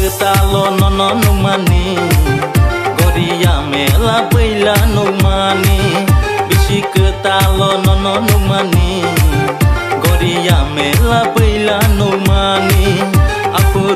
ketalo nono numani Goria mela baila numani Bisi ketalo nono numani Goria mela baila numani Aku